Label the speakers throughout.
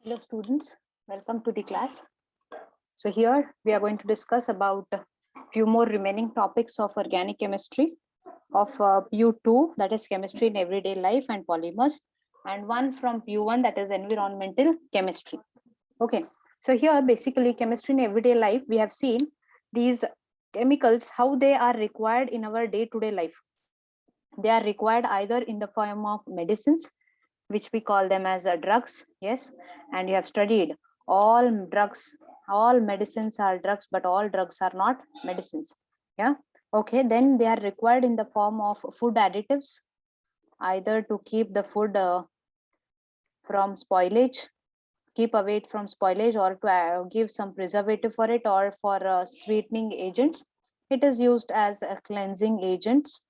Speaker 1: Hello students, welcome to the class. So here we are going to discuss about a few more remaining topics of organic chemistry of PU2, that is chemistry in everyday life and polymers, and one from PU1, that is environmental chemistry. Okay, so here basically chemistry in everyday life, we have seen these chemicals, how they are required in our day-to-day life. They are required either in the form of medicines, which we call them as drugs. Yes, and you have studied all drugs, all medicines are drugs, but all drugs are not medicines. Yeah, okay, then they are required in the form of food additives, either to keep the food from spoilage, keep away from spoilage, or to give some preservative for it, or for sweetening agents. It is used as cleansing agents.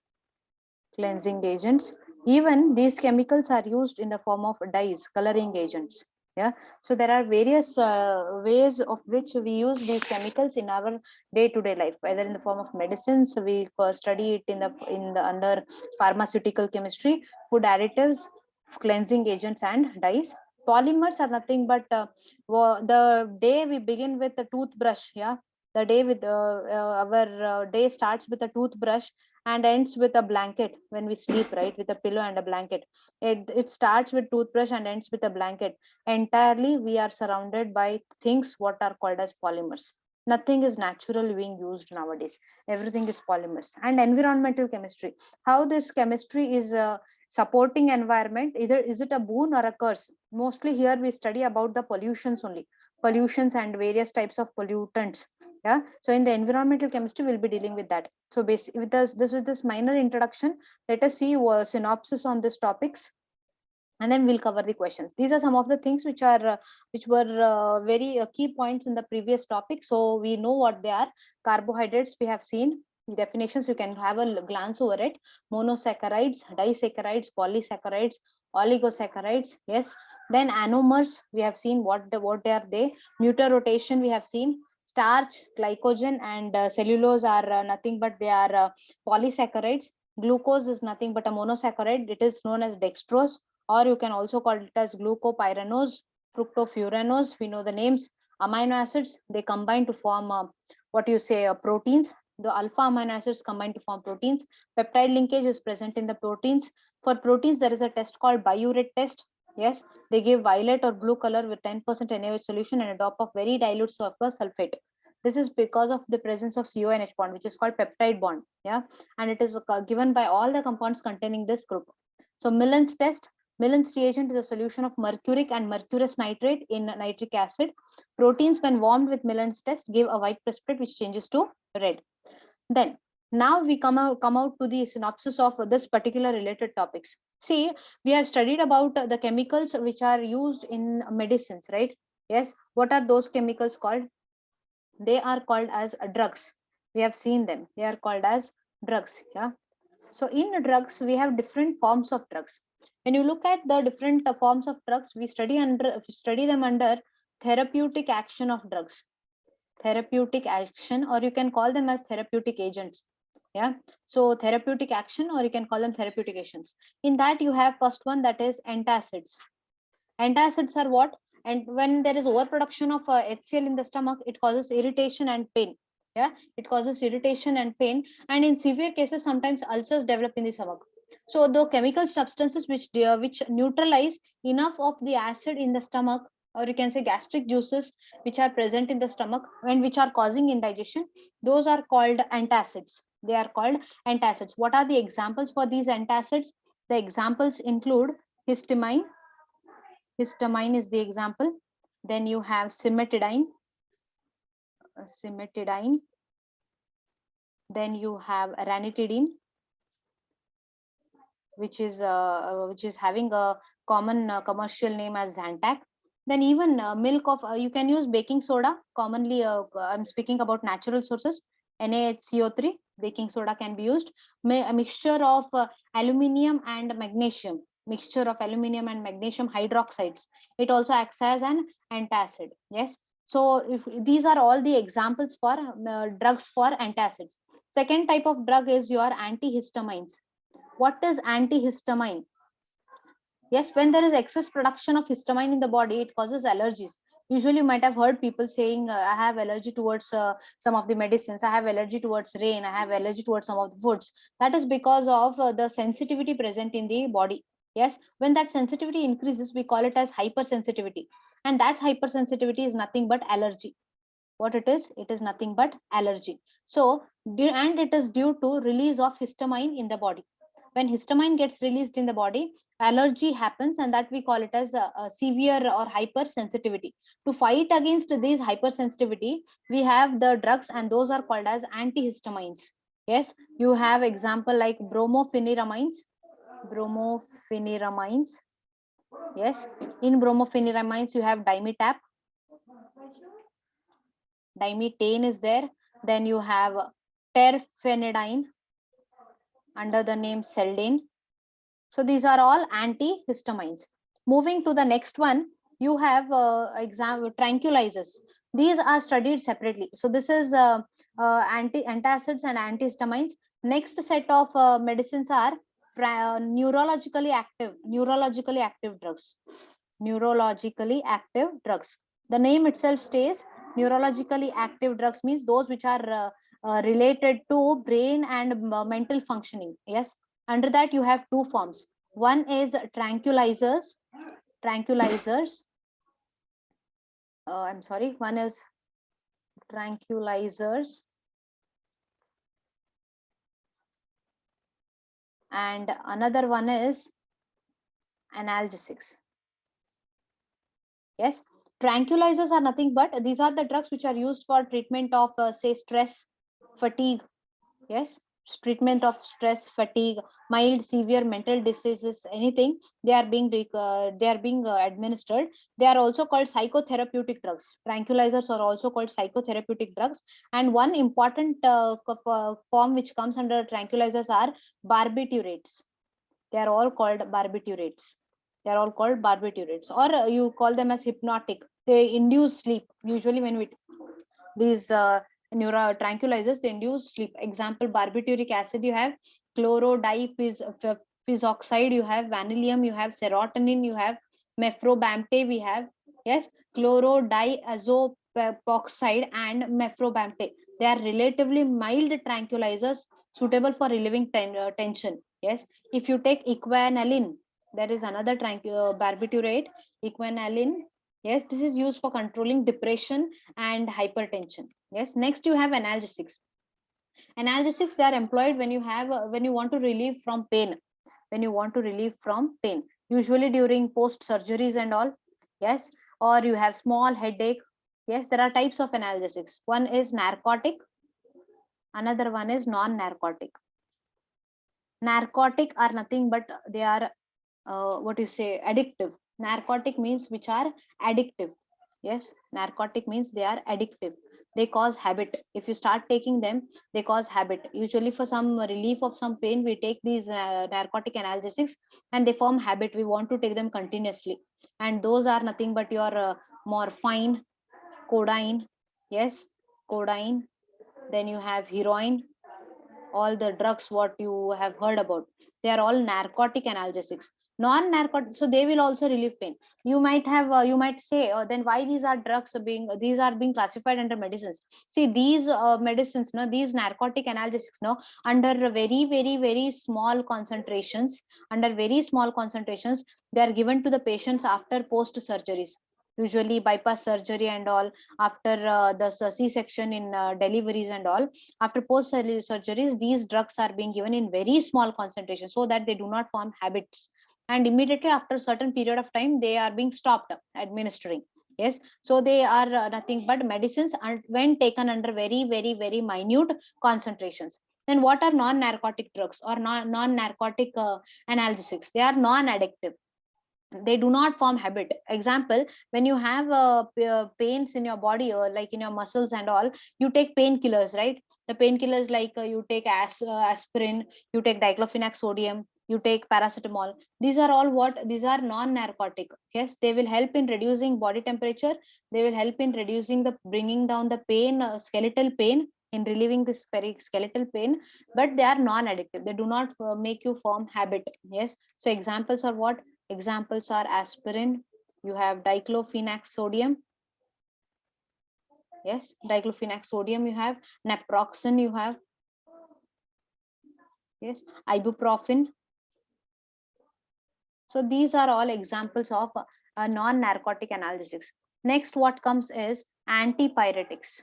Speaker 1: Even these chemicals are used in the form of dyes, coloring agents. Yeah, so there are various ways of which we use these chemicals in our day-to-day life, whether in the form of medicines. We study it in the under pharmaceutical chemistry, food additives, cleansing agents, and dyes. Polymers are nothing but the day we begin with the toothbrush. Yeah, the day with our day starts with a toothbrush and ends with a blanket when we sleep, right, with a pillow and a blanket. It starts with toothbrush and ends with a blanket. Entirely we are surrounded by things what are called as polymers. Nothing is natural being used nowadays. Everything is polymers. And environmental chemistry, how this chemistry is supporting environment, either is it a boon or a curse. Mostly here we study about the pollutions only, pollutions and various types of pollutants. Yeah, so in the environmental chemistry we'll be dealing with that. So basically with this minor introduction, let us see a synopsis on these topics, and then we'll cover the questions. These are some of the things which were very key points in the previous topic, so we know what they are. Carbohydrates we have seen the definitions, you can have a glance over it. Monosaccharides, disaccharides, polysaccharides, oligosaccharides. Yes, then anomers we have seen what are they. Mutarotation we have seen. Starch, glycogen, and cellulose are nothing but they are polysaccharides. Glucose is nothing but a monosaccharide, it is known as dextrose, or you can also call it as glucopyranose, fructofuranose. We know the names. Amino acids, they combine to form what you say proteins. The alpha amino acids combine to form proteins. Peptide linkage is present in the proteins. For proteins, there is a test called biuret test. Yes, they give violet or blue color with 10% NaOH solution and a drop of very dilute sulfur sulfate. This is because of the presence of CONH bond, which is called peptide bond. Yeah, and it is given by all the compounds containing this group. So Millen's test, Millen's reagent is a solution of mercuric and mercurous nitrate in nitric acid. Proteins, when warmed with Millen's test, give a white precipitate which changes to red. Then, now we come out to the synopsis of this particular related topics. See, we have studied about the chemicals which are used in medicines, right? Yes, what are those chemicals called? They are called as drugs. We have seen them. They are called as drugs. Yeah. So in drugs, we have different forms of drugs. When you look at the different forms of drugs, we study them under therapeutic action of drugs, therapeutic action, or you can call them as therapeutic agents. Yeah. So therapeutic action, or you can call them therapeutic agents. In that, you have first one, that is antacids. Antacids are what? And when there is overproduction of HCl in the stomach, it causes irritation and pain. Yeah, it causes irritation and pain, and in severe cases, sometimes ulcers develop in the stomach. So the chemical substances which neutralize enough of the acid in the stomach, or you can say gastric juices which are present in the stomach and which are causing indigestion, those are called antacids. They are called antacids. What are the examples for these antacids? The examples include histamine. Histamine is the example. Then you have cimetidine. Then you have ranitidine, which is having a common commercial name as Zantac. Then even milk of you can use baking soda. Commonly, I'm speaking about natural sources. NaHCO3, baking soda can be used. A mixture of aluminium and magnesium. Mixture of aluminium and magnesium hydroxides. It also acts as an antacid. Yes. So if these are all the examples for drugs for antacids. Second type of drug is your antihistamines. What is antihistamine? Yes, when there is excess production of histamine in the body, it causes allergies. Usually you might have heard people saying, I have allergy towards some of the medicines, I have allergy towards rain, I have allergy towards some of the foods. That is because of the sensitivity present in the body. Yes, when that sensitivity increases, we call it as hypersensitivity, and that hypersensitivity is nothing but allergy. What it is nothing but allergy. So and it is due to release of histamine in the body. When histamine gets released in the body, allergy happens, and that we call it as a severe or hypersensitivity. To fight against this hypersensitivity, we have the drugs, and those are called as antihistamines. Yes, you have example like bromopheniramides. Yes, in bromopheniramides you have dimetane is there. Then you have terfenadine under the name Seldane. So these are all antihistamines. Moving to the next one, you have tranquilizers. These are studied separately. So this is antacids and antihistamines. Next set of medicines are neurologically active drugs. Neurologically active drugs. The name itself states neurologically active drugs means those which are related to brain and mental functioning. Yes, under that you have two forms. One is tranquilizers. I'm sorry, one is tranquilizers, and another one is analgesics. Yes, tranquilizers are nothing but these are the drugs which are used for treatment of say stress, fatigue. Yes, treatment of stress, fatigue, mild severe mental diseases, anything, they are being administered. They are also called psychotherapeutic drugs. Tranquilizers are also called psychotherapeutic drugs. And one important form which comes under tranquilizers are barbiturates. They are all called barbiturates. Or you call them as hypnotic. They induce sleep. Usually when we these neuro tranquilizers, they induce sleep. Example, barbituric acid, you have chlorodiphys you have vanillium, you have serotonin, you have mefrobamte, we have, yes, chlorodiazopoxide and mefrobamte. They are relatively mild tranquilizers suitable for relieving tension. Yes, if you take equanalin, there is another barbiturate, equanalin. Yes, this is used for controlling depression and hypertension. Yes, next you have analgesics. Analgesics, they are employed when you have when you want to relieve from pain. Usually during post surgeries and all. Yes, or you have small headache. Yes, there are types of analgesics. One is narcotic, another one is non-narcotic. Narcotic are nothing but they are what you say, addictive. Narcotic means which are addictive. Yes, narcotic means they are addictive. They cause habit. If you start taking them, they cause habit. Usually for some relief of some pain, we take these narcotic analgesics, and they form habit. We want to take them continuously, and those are nothing but your morphine, codeine. Yes, codeine. Then you have heroin. All the drugs what you have heard about, they are all narcotic analgesics. Non-narcotic, so they will also relieve pain. You might have you might say, then why these are being classified under medicines? See, these medicines, no, these narcotic analgesics, no, under very small concentrations, they are given to the patients after post surgeries, usually bypass surgery and all, after the c-section in deliveries and all. After post surgeries, these drugs are being given in very small concentration so that they do not form habits, and immediately after a certain period of time they are being stopped administering. Yes, so they are nothing but medicines, and when taken under very minute concentrations. Then what are non-narcotic drugs or non-narcotic analgesics? They are non-addictive. They do not form habit. Example, when you have pains in your body or like in your muscles and all, you take painkillers, right? The painkillers like you take aspirin, you take diclofenac sodium, you take paracetamol. These are all what? These are non-narcotic. Yes, they will help in reducing body temperature. They will help in reducing the bringing down the pain, skeletal pain, in relieving this skeletal pain, but they are non-addictive. They do not make you form habit. Yes, so examples are what? Examples are aspirin, you have diclofenac sodium. Yes, diclofenac sodium you have, naproxen you have. Yes, ibuprofen. So these are all examples of non-narcotic analgesics. Next, what comes is antipyretics.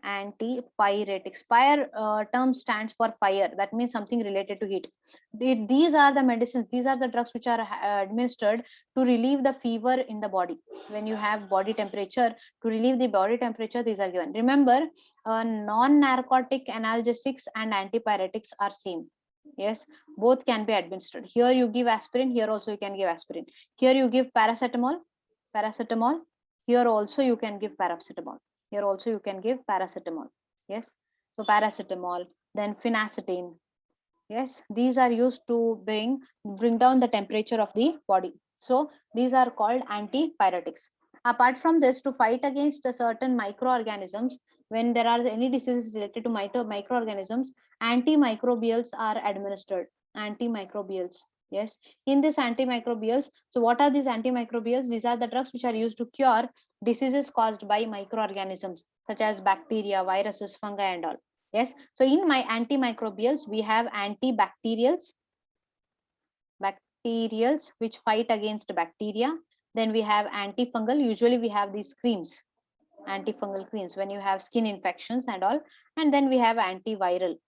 Speaker 1: Antipyretics. Pyre term stands for fire. That means something related to heat. These are the medicines. These are the drugs which are administered to relieve the fever in the body. When you have body temperature, to relieve the body temperature, these are given. Remember, non-narcotic analgesics and antipyretics are same. Yes, both can be administered. Here you give aspirin. Here also you can give aspirin. Here you give paracetamol. Paracetamol. Here also you can give paracetamol. Here also you can give paracetamol. Yes, so paracetamol, then phenacetin. Yes, these are used to bring down the temperature of the body. So these are called antipyretics. Apart from this, to fight against a certain microorganisms, when there are any diseases related to microorganisms, antimicrobials are administered. Antimicrobials. Yes, in this antimicrobials, so what are these antimicrobials? These are the drugs which are used to cure diseases caused by microorganisms such as bacteria, viruses, fungi, and all. Yes, so in my antimicrobials, we have antibacterials, bacterials which fight against bacteria. Then we have antifungal. Usually we have these creams, antifungal creams when you have skin infections and all. And then we have antiviral,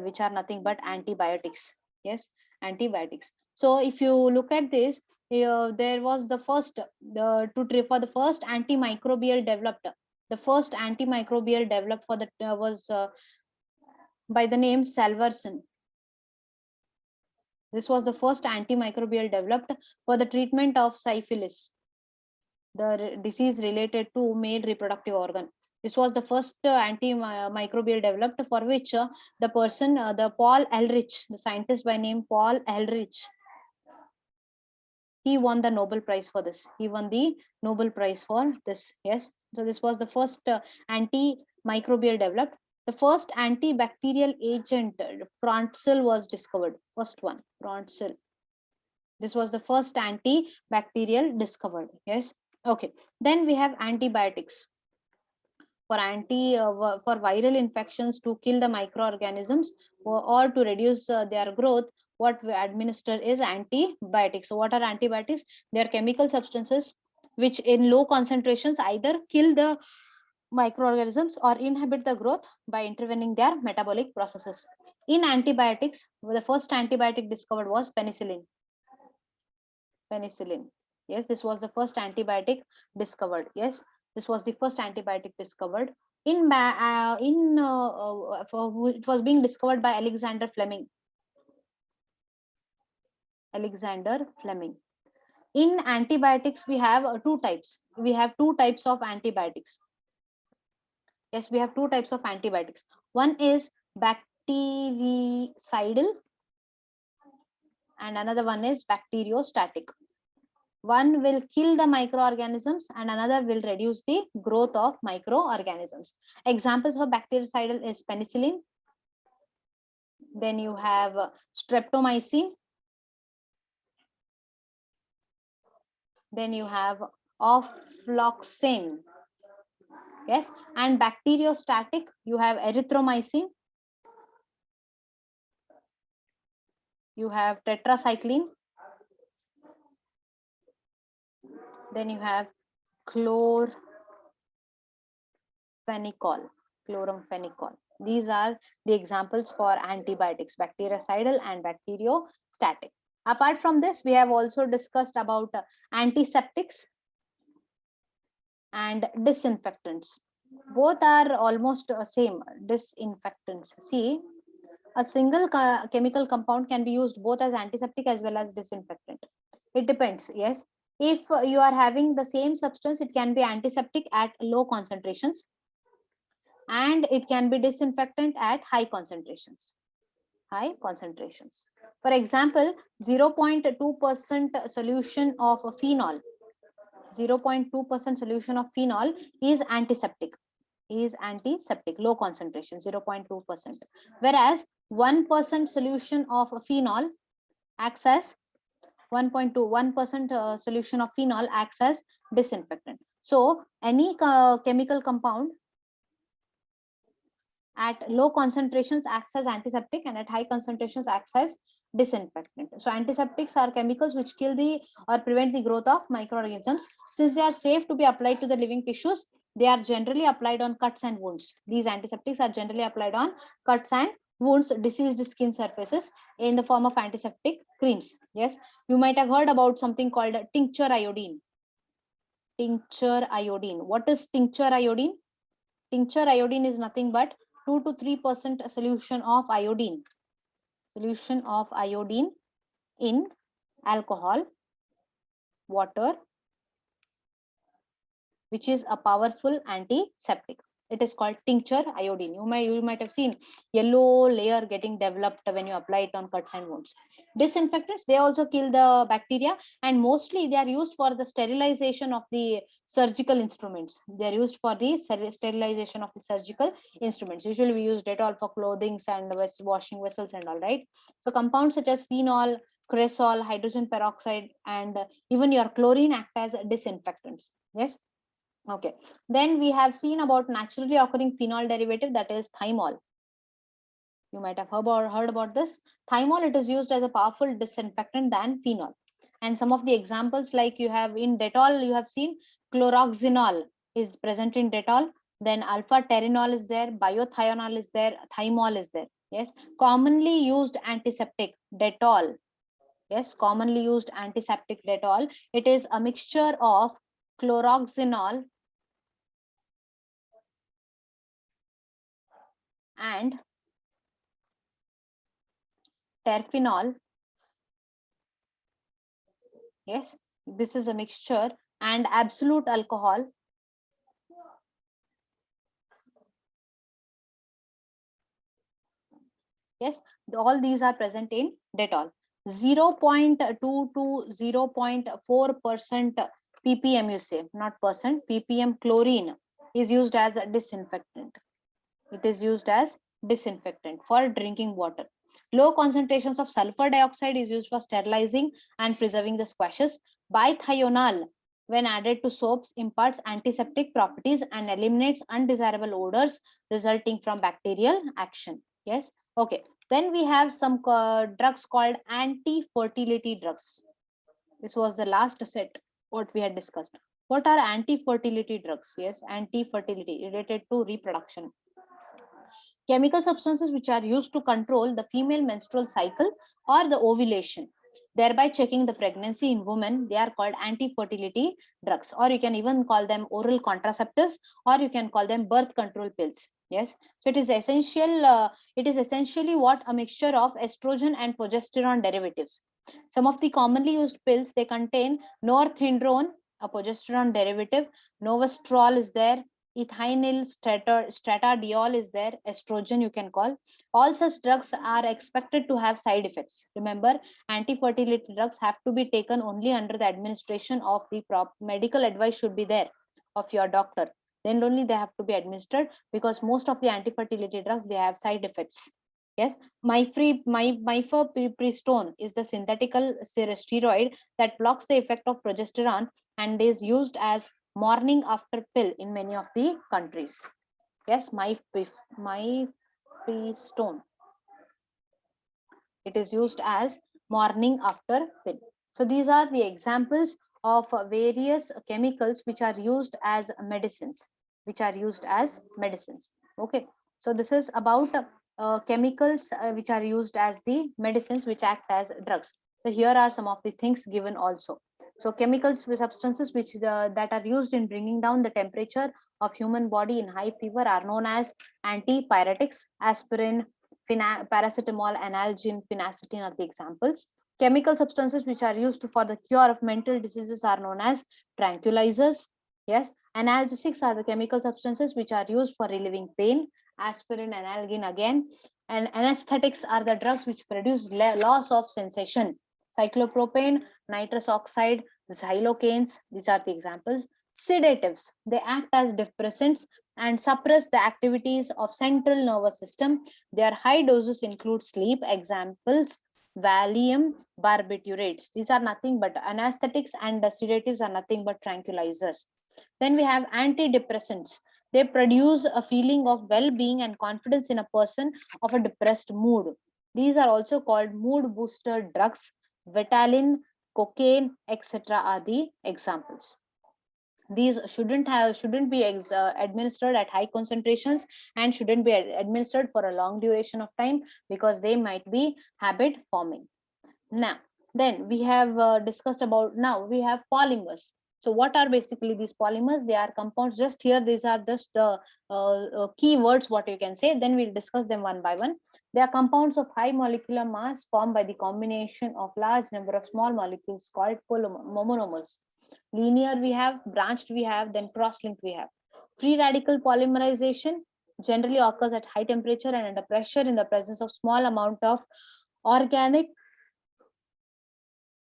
Speaker 1: which are nothing but antibiotics. Yes, antibiotics. So if you look at this, there was the first for the first antimicrobial developed. The first antimicrobial developed for the was by the name Salvarsan. This was the first antimicrobial developed for the treatment of syphilis, the disease related to male reproductive organ. This was the first antimicrobial developed, for which the person, the Paul Ehrlich, the scientist by name Paul Ehrlich, he won the Nobel Prize for this. He won the Nobel Prize for this. Yes. So this was the first antimicrobial developed. The first antibacterial agent, Pronsil, was discovered. First one, Pronsil. This was the first antibacterial discovered. Yes. Okay. Then we have antibiotics. For for viral infections, to kill the microorganisms or to reduce their growth, what we administer is antibiotics. So what are antibiotics? They are chemical substances which in low concentrations either kill the microorganisms or inhibit the growth by intervening their metabolic processes. In antibiotics, the first antibiotic discovered was penicillin. Penicillin. Yes, this was the first antibiotic discovered. Yes, this was the first antibiotic discovered. It was being discovered by Alexander Fleming. Alexander Fleming. In antibiotics, we have two types. We have two types of antibiotics. Yes, we have two types of antibiotics. One is bactericidal and another one is bacteriostatic. One will kill the microorganisms and another will reduce the growth of microorganisms. Examples for bactericidal is penicillin. Then you have streptomycin. Then you have ofloxacin. Yes, and bacteriostatic, you have erythromycin. You have tetracycline. Then you have chloramphenicol. These are the examples for antibiotics, bactericidal and bacteriostatic. Apart from this, we have also discussed about antiseptics and disinfectants. Both are almost same, disinfectants. See, a single chemical compound can be used both as antiseptic as well as disinfectant. It depends. Yes, if you are having the same substance, it can be antiseptic at low concentrations and it can be disinfectant at high concentrations. High concentrations. For example, 0.2% solution of a phenol, 0.2% solution of phenol is antiseptic, low concentration, 0.2%. Whereas 1% solution of a phenol acts as 1% solution of phenol acts as disinfectant. So any chemical compound at low concentrations acts as antiseptic, and at high concentrations acts as disinfectant. So antiseptics are chemicals which kill the or prevent the growth of microorganisms. Since they are safe to be applied to the living tissues, they are generally applied on cuts and wounds. These antiseptics are generally applied on cuts and wounds, diseased skin surfaces, in the form of antiseptic creams. Yes, you might have heard about something called tincture iodine. Tincture iodine. What is tincture iodine? Tincture iodine is nothing but 2 to 3% solution of iodine. Solution of iodine in alcohol, water, which is a powerful antiseptic. It is called tincture iodine. You might have seen yellow layer getting developed when you apply it on cuts and wounds. Disinfectants, they also kill the bacteria, and mostly they are used for the sterilization of the surgical instruments. They are used for the sterilization of the surgical instruments. Usually we use Dettol for clothing and washing vessels and all, right? So compounds such as phenol, cresol, hydrogen peroxide, and even your chlorine act as disinfectants. Yes. Okay, then we have seen about naturally occurring phenol derivative, that is thymol. You might have heard about this. Thymol, it is used as a powerful disinfectant than phenol. And some of the examples, like you have in Dettol, you have seen chloroxenol is present in Dettol. Then alpha terinol is there, biothionol is there, thymol is there. Yes, commonly used antiseptic Dettol. Yes, commonly used antiseptic Dettol. It is a mixture of chloroxenol and terphenol. Yes, this is a mixture, and absolute alcohol. Yes, all these are present in Dettol. 0.2 to 0.4% ppm, you say, not percent, ppm chlorine is used as a disinfectant. It is used as disinfectant for drinking water. Low concentrations of sulfur dioxide is used for sterilizing and preserving the squashes. Bithionol, when added to soaps, imparts antiseptic properties and eliminates undesirable odors resulting from bacterial action. Yes, okay. Then we have some drugs called anti-fertility drugs. This was the last set what we had discussed. What are anti-fertility drugs? Yes, anti-fertility related to reproduction. Chemical substances which are used to control the female menstrual cycle or the ovulation, thereby checking the pregnancy in women. They are called anti-fertility drugs, or you can even call them oral contraceptives, or you can call them birth control pills. Yes, so it is essential. It is essentially what a mixture of estrogen and progesterone derivatives. Some of the commonly used pills, they contain norethindrone, a progesterone derivative. Novastrol is there. Ethinyl stradiol is there. Estrogen, you can call. All such drugs are expected to have side effects. Remember, anti-fertility drugs have to be taken only under the administration of the medical advice should be there of your doctor. Then only they have to be administered, because most of the anti-fertility drugs, they have side effects. Yes, mifepristone is the synthetical steroid that blocks the effect of progesterone and is used as morning after pill in many of the countries. Yes, mifepristone. It is used as morning after pill. So these are the examples of various chemicals which are used as medicines. Okay. So this is about chemicals which are used as the medicines which act as drugs. So here are some of the things given also. So chemicals with substances that are used in bringing down the temperature of human body in high fever are known as antipyretics. Aspirin, paracetamol, analgin, phenacetin are the examples. Chemical substances which are used for the cure of mental diseases are known as tranquilizers. Yes, analgesics are the chemical substances which are used for relieving pain. Aspirin, analgin again. And anesthetics are the drugs which produce loss of sensation. Cyclopropane, nitrous oxide, xylocaines, these are the examples. Sedatives, they act as depressants and suppress the activities of central nervous system. Their high doses include sleep. Examples Valium, barbiturates. These are nothing but anesthetics, and the sedatives are nothing but tranquilizers. Then we have antidepressants. They produce a feeling of well-being and confidence in a person of a depressed mood. These are also called mood booster drugs. Ritalin, cocaine, etc. are the examples. These shouldn't be administered at high concentrations, and shouldn't be administered for a long duration of time, because they might be habit forming. Now, then we have discussed about, now we have polymers. So what are basically these polymers? They are compounds. Just here, these are just key words, what you can say. Then we'll discuss them one by one. They are compounds of high molecular mass formed by the combination of large number of small molecules called monomers. Linear we have, branched we have, then cross-linked we have. Free radical polymerization generally occurs at high temperature and under pressure in the presence of small amount of organic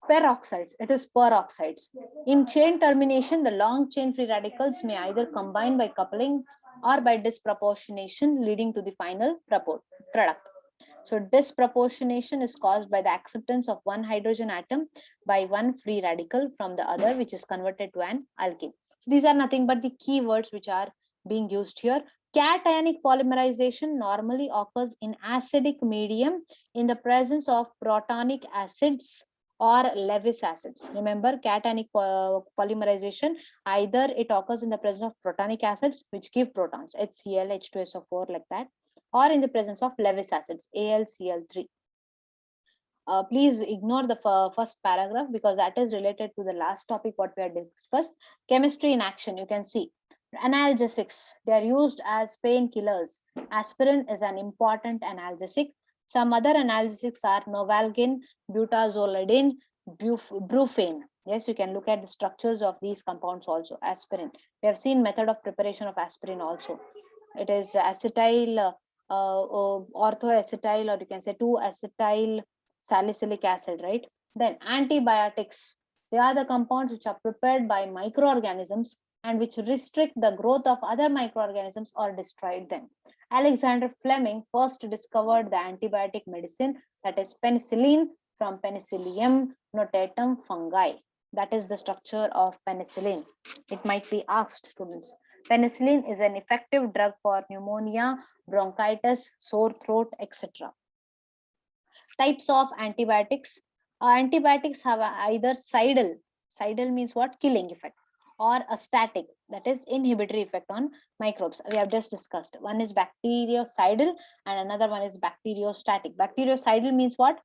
Speaker 1: peroxides. It is peroxides. In chain termination, the long chain free radicals may either combine by coupling or by disproportionation, leading to the final product. So disproportionation is caused by the acceptance of one hydrogen atom by one free radical from the other, which is converted to an alkene. So these are nothing but the keywords which are being used here. Cationic polymerization normally occurs in acidic medium in the presence of protonic acids or Lewis acids. Remember, cationic polymerization, either it occurs in the presence of protonic acids, which give protons, HCl, H2SO4, like that, or in the presence of Lewis acids, AlCl3. Please ignore the first paragraph, because that is related to the last topic what we had discussed. Chemistry in action, you can see. Analgesics, they are used as painkillers. Aspirin is an important analgesic. Some other analgesics are Novalgin, butazolidine, brufen. Yes, you can look at the structures of these compounds also. Aspirin, we have seen method of preparation of aspirin also. It is acetyl orthoacetyl, or you can say 2-acetyl salicylic acid, right? Then antibiotics, they are the compounds which are prepared by microorganisms and which restrict the growth of other microorganisms or destroy them. Alexander Fleming first discovered the antibiotic medicine, that is penicillin, from Penicillium notatum fungi. That is the structure of penicillin. It might be asked, students. Penicillin is an effective drug for pneumonia, bronchitis, sore throat, etc. Types of antibiotics. Antibiotics have either cidal means what? Killing effect, or a static, that is inhibitory effect on microbes. We have just discussed. One is bactericidal and another one is bacteriostatic. Bactericidal means what?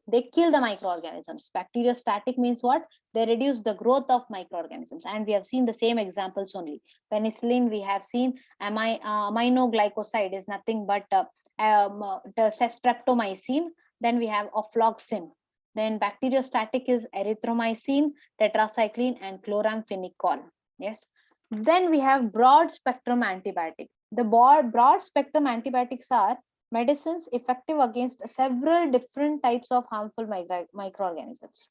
Speaker 1: They kill the microorganisms. Bacteriostatic means what? They reduce the growth of microorganisms, and we have seen the same examples only. Penicillin, we have seen aminoglycoside is nothing but the streptomycin. Then we have ofloxacin. Then bacteriostatic is erythromycin, tetracycline, and chloramphenicol. Yes. Then we have broad spectrum antibiotic. The broad spectrum antibiotics are medicines effective against several different types of harmful microorganisms.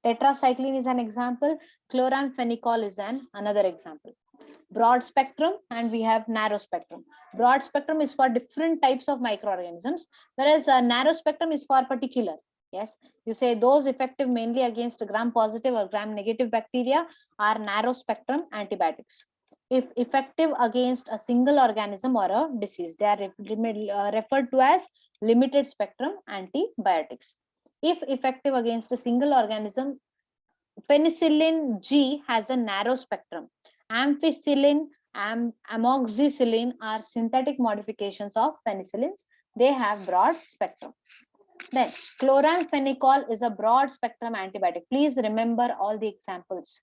Speaker 1: Tetracycline is an example. Chloramphenicol is another example. Broad spectrum, and we have narrow spectrum. Broad spectrum is for different types of microorganisms, whereas narrow spectrum is for particular. Yes, you say those effective mainly against gram-positive or gram-negative bacteria are narrow spectrum antibiotics. If effective against a single organism or a disease, they are referred to as limited spectrum antibiotics. If effective against a single organism, penicillin G has a narrow spectrum. Ampicillin, amoxicillin are synthetic modifications of penicillins. They have broad spectrum. Then chloramphenicol is a broad spectrum antibiotic. Please remember all the examples.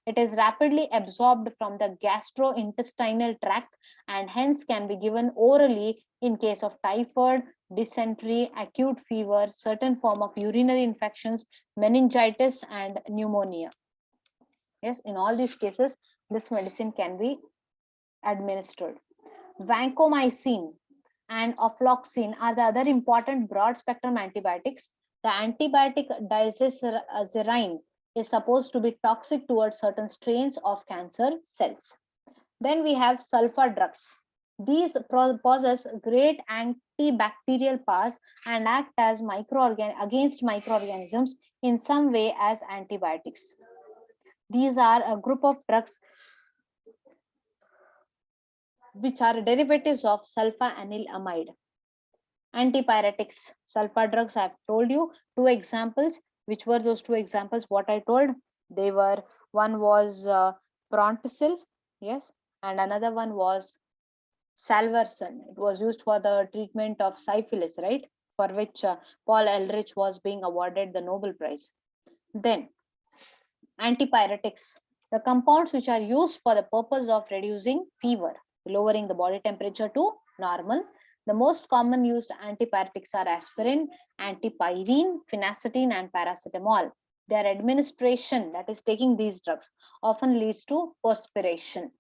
Speaker 1: It is rapidly absorbed from the gastrointestinal tract and hence can be given orally in case of typhoid, dysentery, acute fever, certain form of urinary infections, meningitis, and pneumonia. Yes, in all these cases, this medicine can be administered. Vancomycin and ofloxacin are the other important broad spectrum antibiotics. The antibiotic diazepam is supposed to be toxic towards certain strains of cancer cells. Then we have sulfur drugs. These possess great antibacterial powers and act as against microorganisms in some way as antibiotics. These are a group of drugs which are derivatives of sulfanylamide. Antipyretics, sulfa drugs, I've told you two examples. Which were those two examples? What I told, they were, one was Prontosil, yes, and another one was Salvarsan. It was used for the treatment of syphilis, right? For which Paul Ehrlich was being awarded the Nobel Prize. Then, antipyretics, the compounds which are used for the purpose of reducing fever, lowering the body temperature to normal. The most common used antipyretics are aspirin, antipyrine, phenacetin, and paracetamol. Their administration, that is taking these drugs, often leads to perspiration.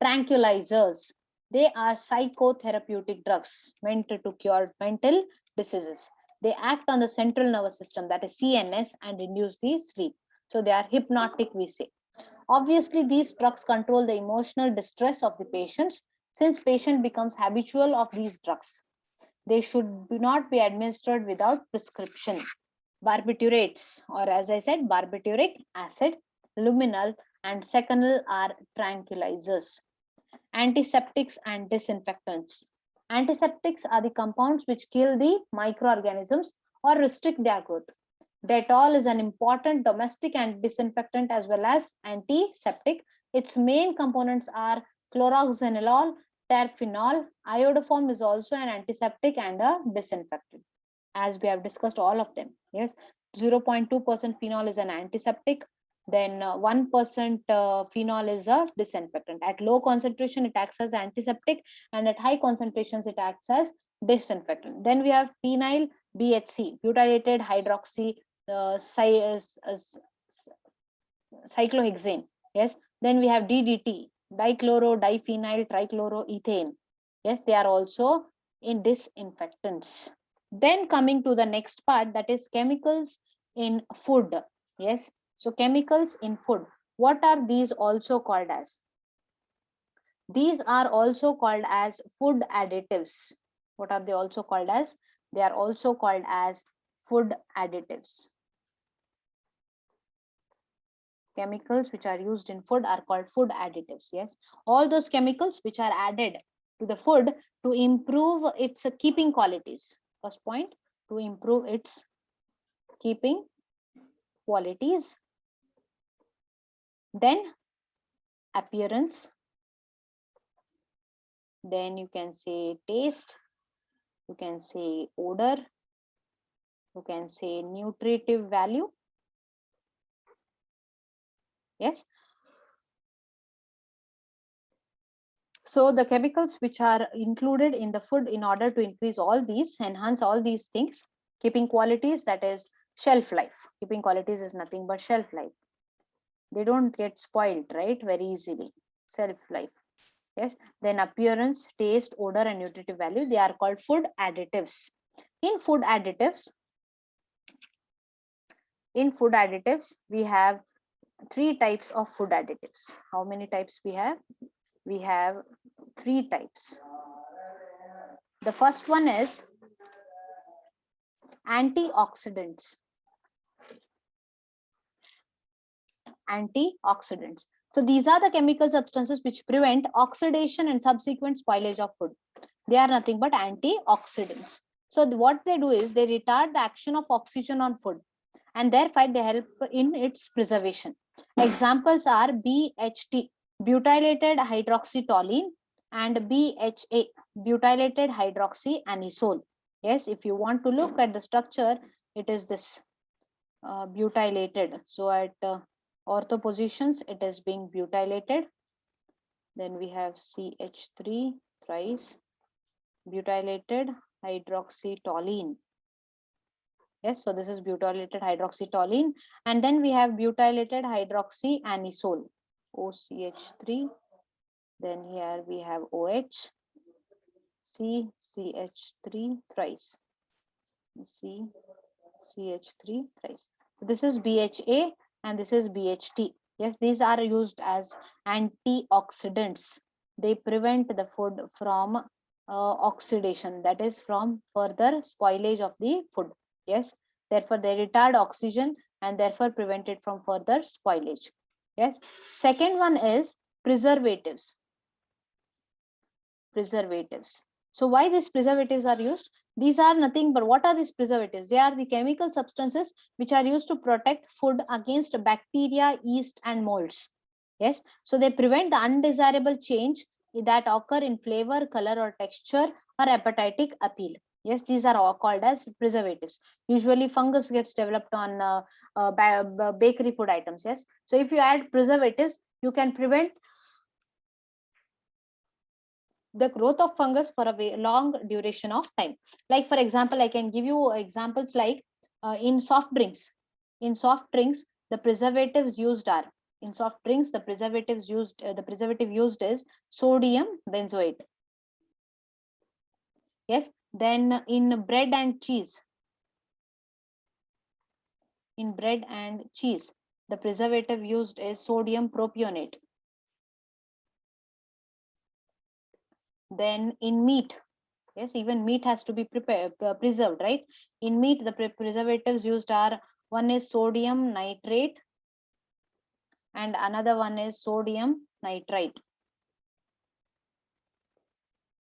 Speaker 1: Tranquilizers, they are psychotherapeutic drugs meant to cure mental diseases. They act on the central nervous system, that is CNS, and induce the sleep. So they are hypnotic, we say. Obviously, these drugs control the emotional distress of the patients. Since patient becomes habitual of these drugs, they should not be administered without prescription. Barbiturates, or as I said, barbituric acid, luminal, and seconal are tranquilizers. Antiseptics and disinfectants. Antiseptics are the compounds which kill the microorganisms or restrict their growth. Dettol is an important domestic and disinfectant as well as antiseptic. Its main components are chloroxylenol, terphenol. Iodoform is also an antiseptic and a disinfectant, as we have discussed all of them. Yes, 0.2% phenol is an antiseptic, then 1% phenol is a disinfectant. At low concentration, it acts as antiseptic, and at high concentrations, it acts as disinfectant. Then we have phenyl BHC, butylated hydroxy cyclohexane. Yes, then we have DDT, dichloro diphenyl trichloroethane. Yes, they are also in disinfectants. Then coming to the next part, that is chemicals in food. Yes, so chemicals in food, what are these also called as? These are also called as food additives. What are they also called as? They are also called as food additives. Chemicals which are used in food are called food additives. Yes, all those chemicals which are added to the food to improve its keeping qualities. First point, to improve its keeping qualities. Then appearance. Then you can say taste. You can say odor. You can say nutritive value. Yes. So the chemicals which are included in the food in order to increase all these, enhance all these things, keeping qualities, that is shelf life. Keeping qualities is nothing but shelf life. They don't get spoiled, right, very easily. Shelf life. Yes. Then appearance, taste, odor, and nutritive value, they are called food additives. In food additives, we have three types of food additives. How many types we have? We have three types. The first one is antioxidants. Antioxidants. So these are the chemical substances which prevent oxidation and subsequent spoilage of food. They are nothing but antioxidants. So what they do is they retard the action of oxygen on food, and therefore they help in its preservation. Examples are BHT, butylated hydroxytoluene, and BHA, butylated hydroxyanisole. Yes, if you want to look at the structure, it is this butylated. So at ortho positions, it is being butylated. Then we have CH3 thrice, butylated hydroxytoluene. Yes, so this is butylated hydroxytoluene, and then we have butylated hydroxyanisole, OCH3. Then here we have OH, CH3 thrice, CH3 thrice. So this is BHA and this is BHT. Yes, these are used as antioxidants. they prevent the food from oxidation, that is from further spoilage of the food. Yes, therefore they retard oxygen and therefore prevent it from further spoilage. Yes, second one is preservatives. Preservatives. So why these preservatives are used? These are nothing but, what are these preservatives? They are the chemical substances which are used to protect food against bacteria, yeast and molds. Yes, so they prevent the undesirable change that occur in flavor, color or texture or appetitic appeal. Yes, these are all called as preservatives. Usually fungus gets developed on bakery food items. Yes, so if you add preservatives, you can prevent the growth of fungus for a long duration of time. Like for example, I can give you examples like in soft drinks. In soft drinks, the preservatives used are, in soft drinks, the preservatives used, the preservative used is sodium benzoate. Yes, then in bread and cheese, in bread and cheese, the preservative used is sodium propionate. Then in meat, yes, even meat has to be preserved, right? In meat, the preservatives used are, one is sodium nitrate and another one is sodium nitrite.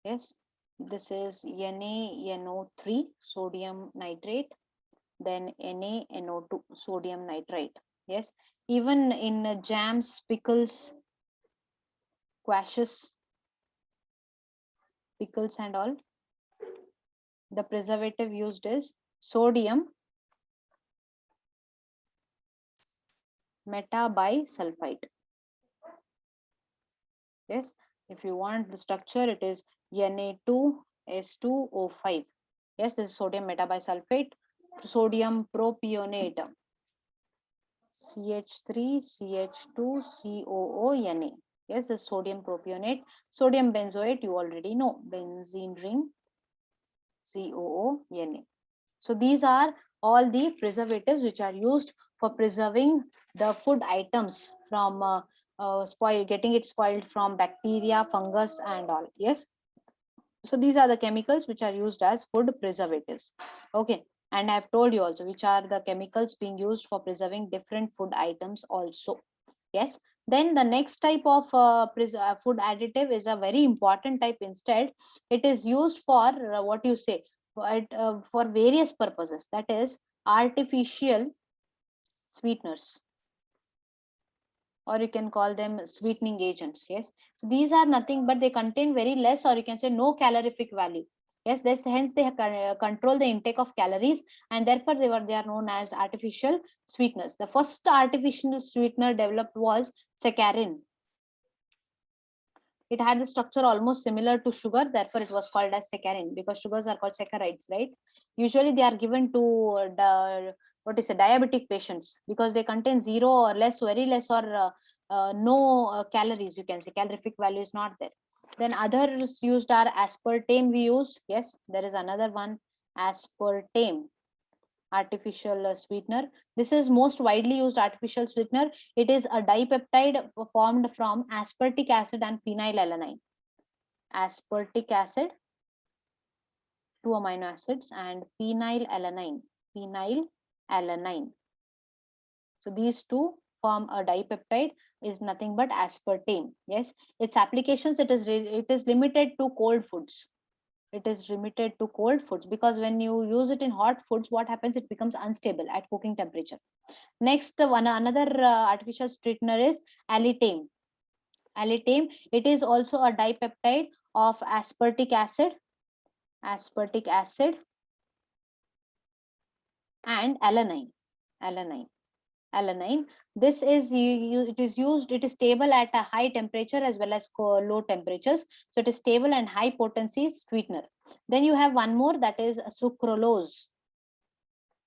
Speaker 1: Yes, this is NaNO3 sodium nitrate, then NaNO2 sodium nitrite. Yes, even in jams, pickles, squashes, pickles and all, the preservative used is sodium metabisulfite. Yes, if you want the structure, it is Na2S2O5. Yes, this is sodium metabisulfate, sodium propionate, CH3CH2COO Na. Yes, this is sodium propionate. Sodium benzoate, you already know, benzene ring, COO Na. So these are all the preservatives which are used for preserving the food items from getting it spoiled from bacteria, fungus and all. Yes, so these are the chemicals which are used as food preservatives. Okay, and I've told you also which are the chemicals being used for preserving different food items also. Yes, then the next type of food additive is a very important type. Instead, it is used for what you say, for various purposes, that is artificial sweeteners, or you can call them sweetening agents. Yes, so these are nothing but they contain very less, or you can say no calorific value. Yes, this hence they control the intake of calories, and therefore they are known as artificial sweeteners. The first artificial sweetener developed was saccharin. It had the structure almost similar to sugar, therefore it was called as saccharin, because sugars are called saccharides, right? Usually they are given to the what is a diabetic patients, because they contain zero or less, very less, or no calories, you can say calorific value is not there. Then others used are aspartame we use. Yes, there is another one, aspartame, artificial sweetener. This is most widely used artificial sweetener. It is a dipeptide formed from aspartic acid and phenylalanine. Aspartic acid, two amino acids, and phenylalanine. Phenylalanine. So these two form a dipeptide, is nothing but aspartame. Yes, its applications, it is limited to cold foods. It is limited to cold foods, because when you use it in hot foods, what happens, it becomes unstable at cooking temperature. Next one, another artificial sweetener is allitame. Allitame, it is also a dipeptide of aspartic acid, and alanine. Alanine. Alanine. This is it is used. It is stable at a high temperature as well as low temperatures. So it is stable and high potency sweetener. Then you have one more, that is sucralose.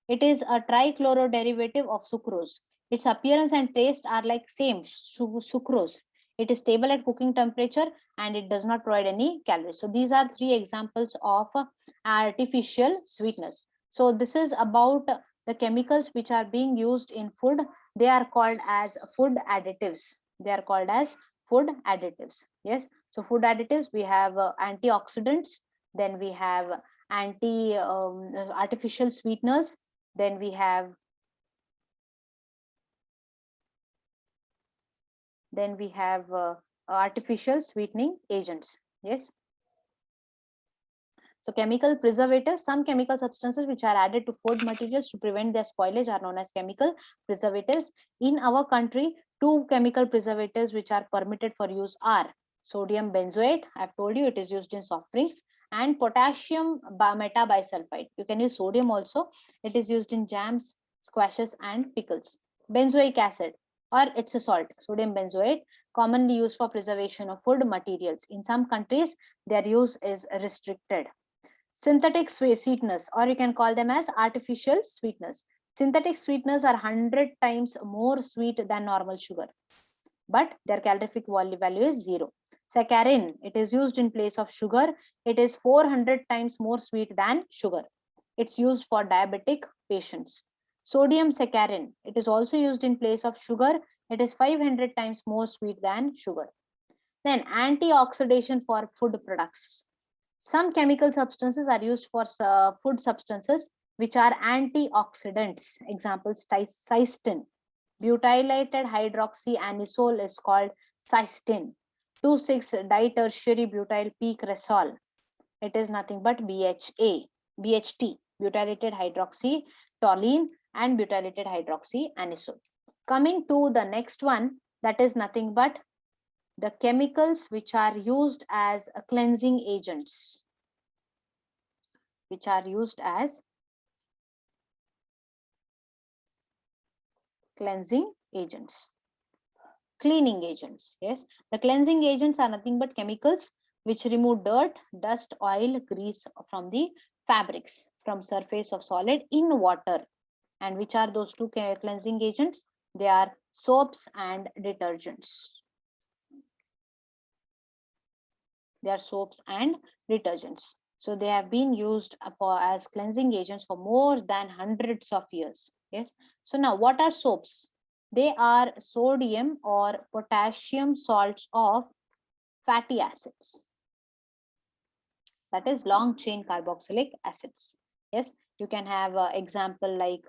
Speaker 1: It is a trichloro derivative of sucrose. Its appearance and taste are like same sucrose. It is stable at cooking temperature and it does not provide any calories. So these are three examples of artificial sweetness. So this is about the chemicals which are being used in food. They are called as food additives. They are called as food additives. Yes. So food additives, we have antioxidants, then we have artificial sweeteners, then we have artificial sweetening agents. Yes. So chemical preservatives, some chemical substances which are added to food materials to prevent their spoilage are known as chemical preservatives. In our country, two chemical preservatives which are permitted for use are sodium benzoate, I've told you it is used in soft drinks, and potassium metabisulfite. You can use sodium also. It is used in jams, squashes, and pickles. Benzoic acid, or it's a salt, sodium benzoate, commonly used for preservation of food materials. In some countries, their use is restricted. Synthetic sweeteners, or you can call them as artificial sweeteners. Synthetic sweeteners are 100 times more sweet than normal sugar, but their calorific value is 0. Saccharin, it is used in place of sugar. It is 400 times more sweet than sugar. It's used for diabetic patients. Sodium saccharin, it is also used in place of sugar. It is 500 times more sweet than sugar. Then antioxidation for food products. Some chemical substances are used for food substances which are antioxidants. Examples, cystine. Butylated hydroxyanisole is called cystine. 2,6-ditertiary butyl picresol. It is nothing but BHA, BHT, butylated hydroxytoluene and butylated hydroxyanisole. Coming to the next one, that is nothing but the chemicals which are used as cleansing agents, which are used as cleansing agents, cleaning agents. Yes, the cleansing agents are nothing but chemicals which remove dirt, dust, oil, grease from the fabrics from surface of solid in water. And which are those two cleansing agents? They are soaps and detergents. They are soaps and detergents. So they have been used as cleansing agents for more than hundreds of years. Yes. So now what are soaps? They are sodium or potassium salts of fatty acids. That is long chain carboxylic acids. Yes. You can have example like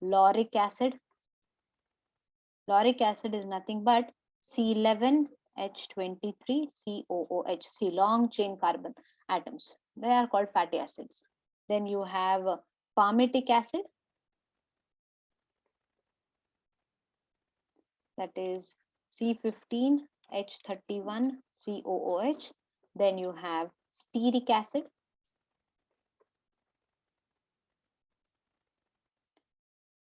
Speaker 1: lauric acid. Lauric acid is nothing but C11H23COOH, C long chain carbon atoms. They are called fatty acids. Then you have palmitic acid, that is C15H31COOH. Then you have stearic acid,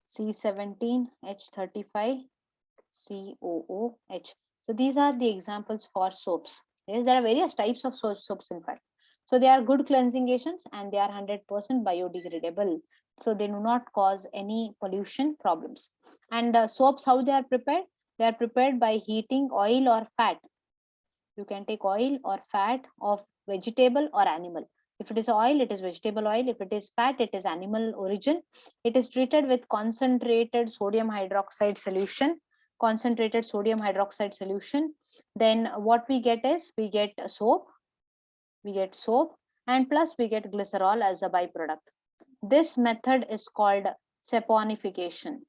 Speaker 1: C17H35COOH. So these are the examples for soaps. Yes, there are various types of soaps in fact. So they are good cleansing agents and they are 100% biodegradable. So they do not cause any pollution problems. And soaps, how they are prepared? They are prepared by heating oil or fat. You can take oil or fat of vegetable or animal. If it is oil, it is vegetable oil. If it is fat, it is animal origin. It is treated with concentrated sodium hydroxide solution. Concentrated sodium hydroxide solution. Then what we get is we get soap. We get soap and plus we get glycerol as a byproduct. This method is called saponification.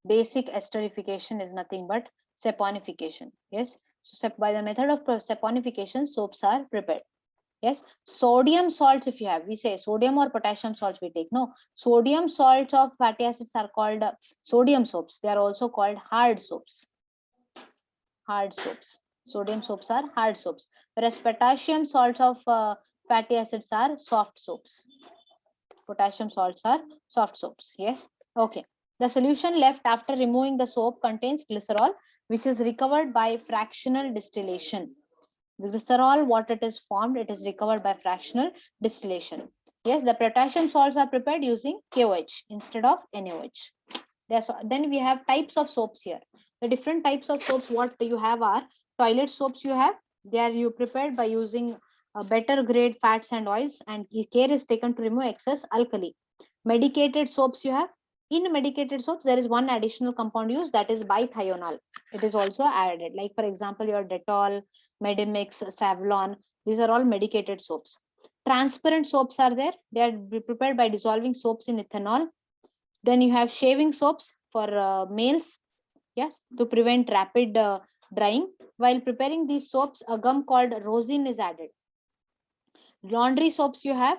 Speaker 1: Basic esterification is nothing but saponification. Yes. So by the method of saponification, soaps are prepared. Yes, sodium salts, if you have, we say sodium or potassium salts we take. No, sodium salts of fatty acids are called sodium soaps. They are also called hard soaps. Hard soaps. Sodium soaps are hard soaps, whereas potassium salts of fatty acids are soft soaps. Potassium salts are soft soaps. Yes. Okay. The solution left after removing the soap contains glycerol, which is recovered by fractional distillation. The glycerol, what it is formed, it is recovered by fractional distillation. Yes, the potassium salts are prepared using KOH instead of NaOH. Then we have types of soaps here. The different types of soaps what you have are toilet soaps you have. They are you prepared by using better grade fats and oils, and care is taken to remove excess alkali. Medicated soaps you have. In medicated soaps, there is one additional compound used, that is bithionol. It is also added. Like for example, your Dettol, Medimix, Savlon, these are all medicated soaps. Transparent soaps are there. They are prepared by dissolving soaps in ethanol. Then you have shaving soaps for males, yes, to prevent rapid drying. While preparing these soaps, a gum called rosin is added. Laundry soaps you have,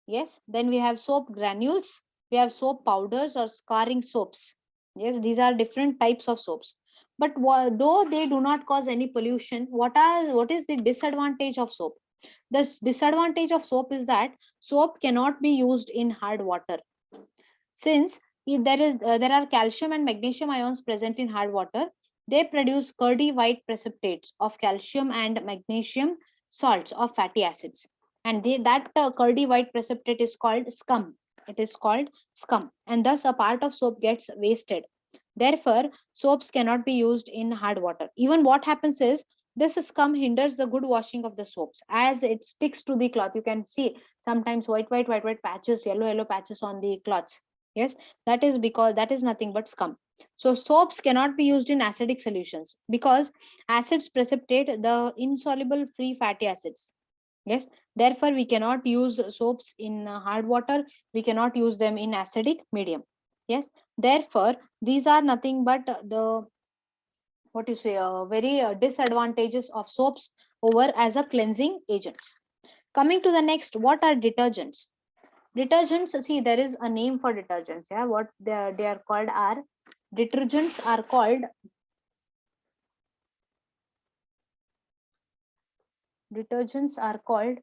Speaker 1: yes. Then we have soap granules, we have soap powders or scarring soaps. Yes, these are different types of soaps. But though they do not cause any pollution, what is the disadvantage of soap? The disadvantage of soap is that soap cannot be used in hard water. Since there are calcium and magnesium ions present in hard water, they produce curdy white precipitates of calcium and magnesium salts of fatty acids. And that curdy white precipitate is called scum. It is called scum. And thus a part of soap gets wasted. Therefore, soaps cannot be used in hard water. Even what happens is, this scum hinders the good washing of the soaps as it sticks to the cloth. You can see sometimes white patches, yellow patches on the cloths. Yes, that is because that is nothing but scum. So soaps cannot be used in acidic solutions because acids precipitate the insoluble free fatty acids. Yes, therefore we cannot use soaps in hard water. We cannot use them in acidic medium. Yes, therefore these are nothing but the, what you say, very disadvantages of soaps over as a cleansing agents. Coming to the next, what are detergents? Detergents, see, there is a name for detergents. Yeah, what they are called are, detergents are called, detergents are called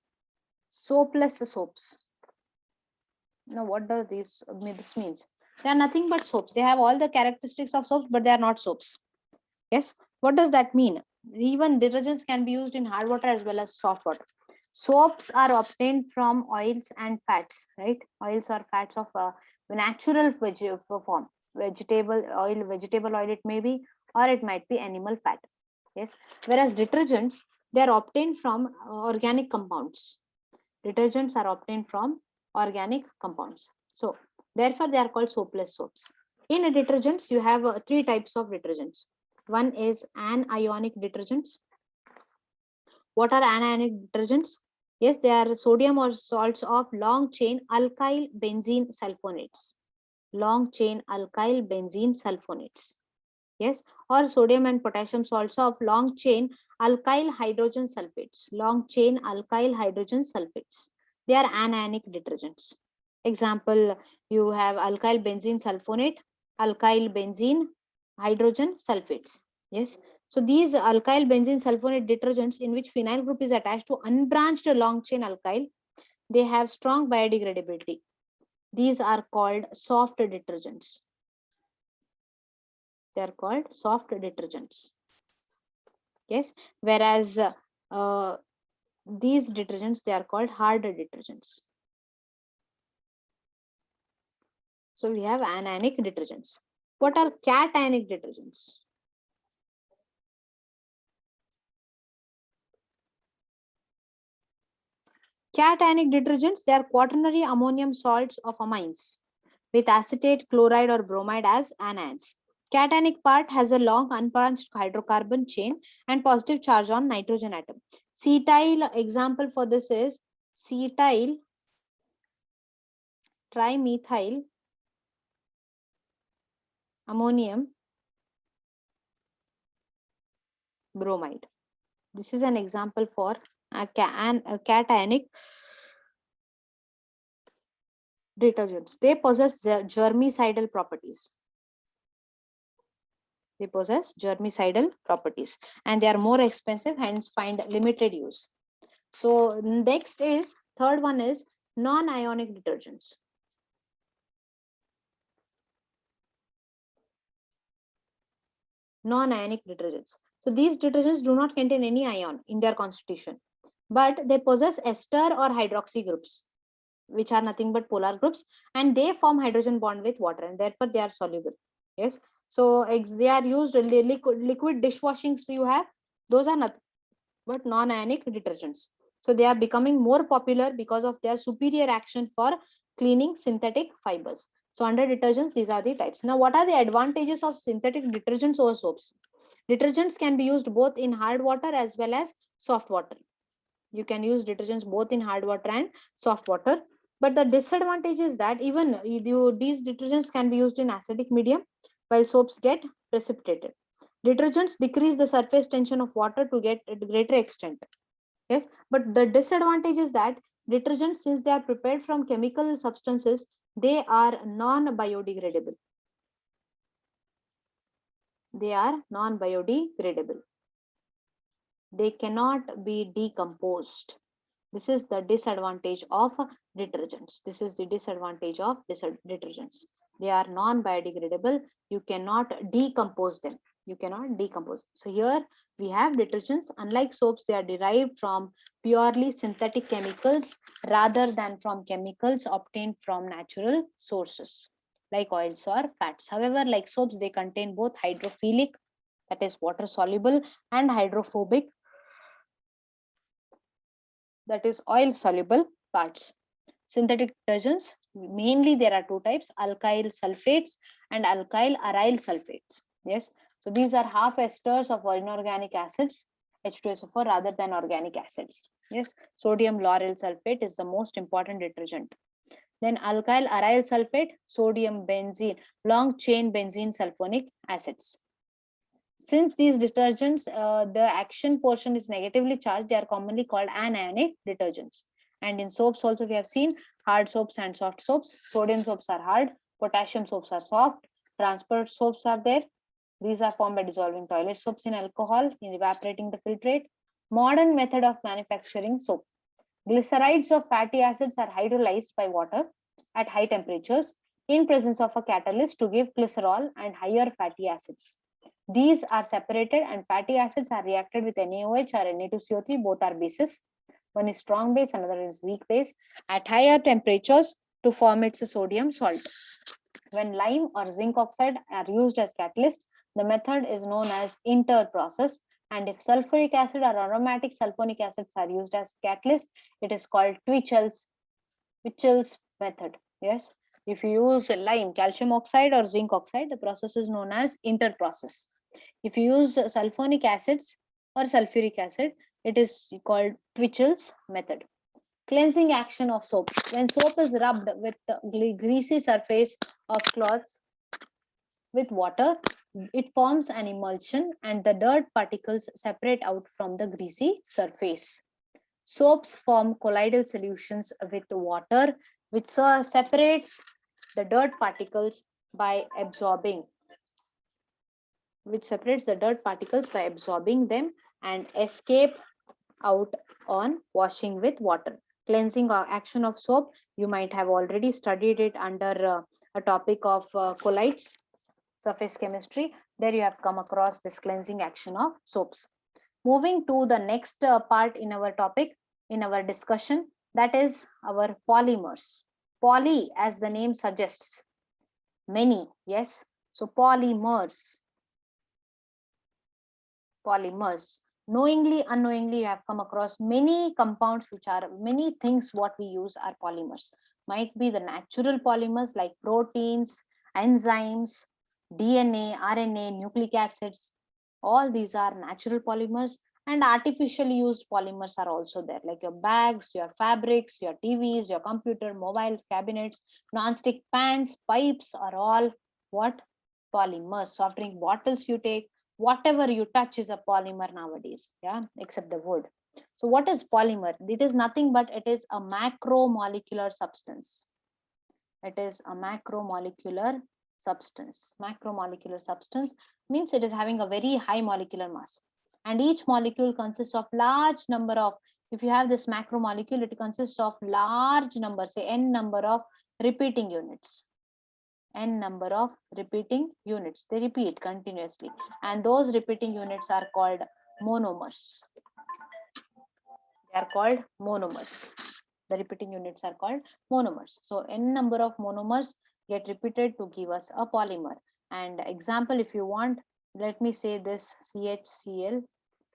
Speaker 1: soapless soaps. Now what does this means? They are nothing but soaps. They have all the characteristics of soaps, but they are not soaps. Yes, what does that mean? Even detergents can be used in hard water as well as soft water. Soaps are obtained from oils and fats, right? Oils or fats of natural form. Vegetable oil it may be, or it might be animal fat. Yes, whereas detergents, they are obtained from organic compounds. Detergents are obtained from organic compounds. So therefore they are called soapless soaps. In detergents, you have three types of detergents. One is anionic detergents. What are anionic detergents? Yes, they are sodium or salts of long chain alkyl benzene sulfonates. Long chain alkyl benzene sulfonates. Yes, or sodium and potassium salts of long chain alkyl hydrogen sulfates. Long chain alkyl hydrogen sulfates. They are anionic detergents. Example, you have alkyl benzene sulfonate, alkyl benzene hydrogen sulfates. Yes, so these alkyl benzene sulfonate detergents in which phenyl group is attached to unbranched long chain alkyl, they have strong biodegradability. These are called soft detergents. They are called soft detergents. Yes, whereas these detergents, they are called hard detergents. So we have anionic detergents. What are cationic detergents? Cationic detergents, they are quaternary ammonium salts of amines with acetate, chloride or bromide as anions. Cationic part has a long unbranched hydrocarbon chain and positive charge on nitrogen atom. Cetyl example for this is cetyl trimethyl ammonium bromide. This is an example for a cationic detergents. They possess germicidal properties. They possess germicidal properties and they are more expensive, hence find limited use. So next is, third one is non-ionic detergents. Non-ionic detergents. So these detergents do not contain any ion in their constitution, but they possess ester or hydroxy groups, which are nothing but polar groups, and they form hydrogen bond with water and therefore they are soluble. Yes, so they are used liquid dishwashings you have, those are nothing but non-ionic detergents. So they are becoming more popular because of their superior action for cleaning synthetic fibers. So under detergents, these are the types. Now, what are the advantages of synthetic detergents over soaps? Detergents can be used both in hard water as well as soft water. You can use detergents both in hard water and soft water. But the disadvantage is that even these detergents can be used in acidic medium, while soaps get precipitated. Detergents decrease the surface tension of water to get a greater extent. Yes, but the disadvantage is that detergents, since they are prepared from chemical substances, they are non-biodegradable. They are non-biodegradable. They cannot be decomposed. This is the disadvantage of detergents. This is the disadvantage of detergents. They are non-biodegradable. You cannot decompose them. You cannot decompose. So here we have detergents. Unlike soaps, they are derived from purely synthetic chemicals rather than from chemicals obtained from natural sources like oils or fats. However, like soaps, they contain both hydrophilic, that is water soluble, and hydrophobic, that is oil soluble parts. Synthetic detergents, mainly there are two types, alkyl sulfates and alkyl aryl sulfates. Yes, so these are half esters of inorganic acids, H2SO4, rather than organic acids. Yes, sodium lauryl sulfate is the most important detergent. Then alkyl aryl sulfate, sodium benzene, long chain benzene sulfonic acids. Since these detergents, the action portion is negatively charged, they are commonly called anionic detergents. And in soaps also we have seen hard soaps and soft soaps. Sodium soaps are hard, potassium soaps are soft, transport soaps are there. These are formed by dissolving toilet soaps in alcohol, in evaporating the filtrate. Modern method of manufacturing soap. Glycerides of fatty acids are hydrolyzed by water at high temperatures in presence of a catalyst to give glycerol and higher fatty acids. These are separated and fatty acids are reacted with NaOH or Na2CO3. Both are bases. One is strong base, another is weak base at higher temperatures to form its sodium salt. When lime or zinc oxide are used as catalyst, the method is known as interprocess. And if sulfuric acid or aromatic sulfonic acids are used as catalyst, it is called Twichel's method. Yes, if you use lime, calcium oxide or zinc oxide, the process is known as interprocess. If you use sulfonic acids or sulfuric acid, it is called Twichel's method. Cleansing action of soap. When soap is rubbed with the greasy surface of cloths with water, it forms an emulsion and the dirt particles separate out from the greasy surface. Soaps form colloidal solutions with water, which separates the dirt particles by absorbing, them and escape out on washing with water. Cleansing action of soap, you might have already studied it under a topic of colloids, surface chemistry. There you have come across this cleansing action of soaps. Moving to the next part in our topic, in our discussion, that is our polymers. Poly, as the name suggests, many, yes. So polymers. Knowingly, unknowingly, you have come across many compounds, which are many things what we use are polymers. Might be the natural polymers like proteins, enzymes, DNA, RNA, nucleic acids. All these are natural polymers, and artificially used polymers are also there, like your bags, your fabrics, your TVs, your computer, mobile cabinets, non-stick pans, pipes are all what? Polymers. Soft drink bottles you take, whatever you touch is a polymer nowadays, yeah, except the wood. So what is polymer? It is nothing but it is a macromolecular substance. It is a macromolecular substance. Macromolecular substance means it is having a very high molecular mass, and each molecule consists of large number of, if you have this macromolecule, it consists of large number, say n number of repeating units. N number of repeating units, they repeat continuously, and those repeating units are called monomers. They are called monomers. The repeating units are called monomers. So n number of monomers get repeated to give us a polymer. And example, if you want, let me say this CHCl,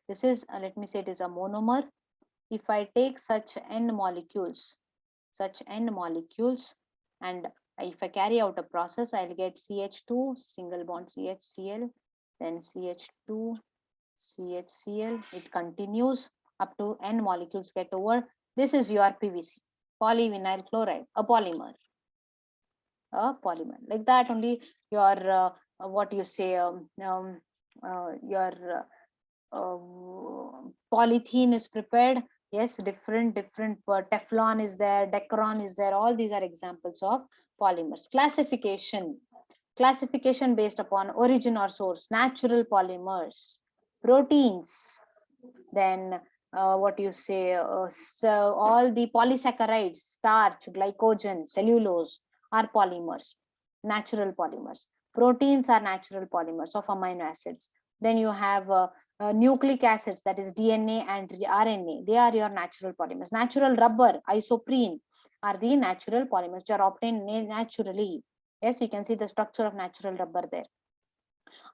Speaker 1: this is let me say it is a monomer. If I take such n molecules, and If I carry out a process, I'll get CH2, single bond CHCl, then CH2, CHCl. It continues up to N molecules get over. This is your PVC, polyvinyl chloride, a polymer. Like that only your what you say your polythene is prepared. Yes, different Teflon is there, Decron is there. All these are examples of polymers. Classification based upon origin or source: natural polymers, proteins, then what you say so all the polysaccharides, starch, glycogen, cellulose are polymers, natural polymers. Proteins are natural polymers of amino acids. Then you have nucleic acids, that is DNA and RNA. They are your natural polymers. Natural rubber, isoprene, are the natural polymers which are obtained naturally. Yes, you can see the structure of natural rubber there.